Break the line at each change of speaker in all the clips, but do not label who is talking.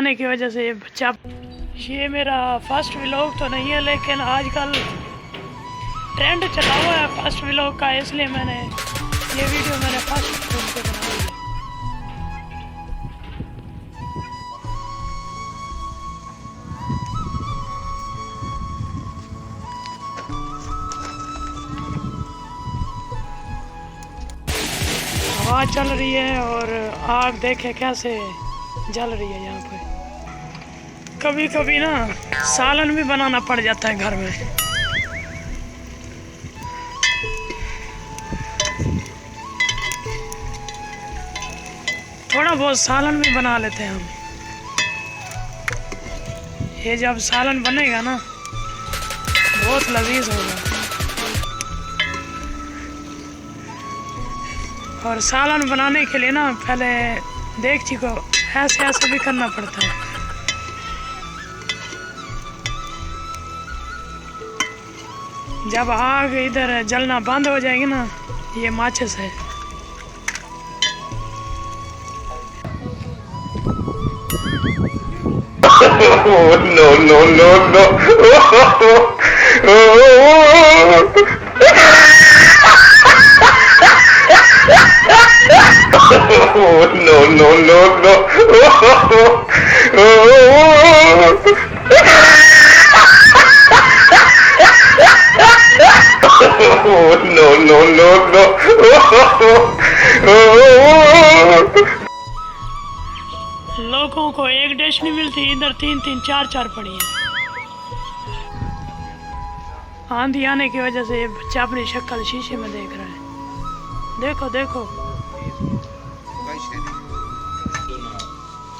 आने की वजह से ये बच्चा, ये मेरा फर्स्ट व्लॉग तो नहीं है, लेकिन आजकल ट्रेंड चला हुआ है फर्स्ट व्लॉग का, इसलिए मैंने ये वीडियो फर्स्ट व्लॉग पे बनाई है। हवा चल रही है और आग देखे कैसे जल रही है यहाँ पे। कभी कभी ना सालन भी बनाना पड़ जाता है घर में। थोड़ा बहुत सालन भी बना लेते हैं हम। ये जब सालन बनेगा ना बहुत लजीज होगा। और सालन बनाने के लिए ना पहले देगची को ऐसे ऐसे भी करना पड़ता है। जब आग इधर जलना बंद हो जाएगी ना, ये माचिस है।
No, no, no, no. No, no, no, no. No, no, no, no.
लोगों को एक डिश नहीं मिलती, इधर 3-3 4-4 पड़ी है। आंधी आने की वजह से ये बच्चा अपनी शक्ल शीशे में देख रहा है। देखो देखो,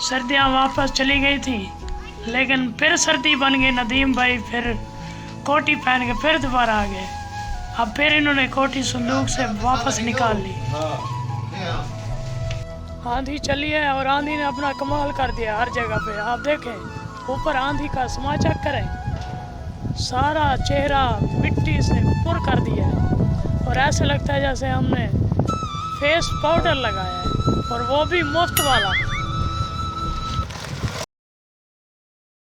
सर्दियाँ वापस चली गई थी, लेकिन फिर सर्दी बन गई। नदीम भाई फिर कोटी पहन के फिर दोबारा आ गए। अब फिर इन्होंने कोटी संदूक से वापस निकाल ली। आंधी चली है और आंधी ने अपना कमाल कर दिया हर जगह पे। आप देखें ऊपर आंधी का समाचार करें, सारा चेहरा मिट्टी से पुर कर दिया है और ऐसे लगता है जैसे हमने फेस पाउडर लगाया है, और वो भी मुफ्त वाला।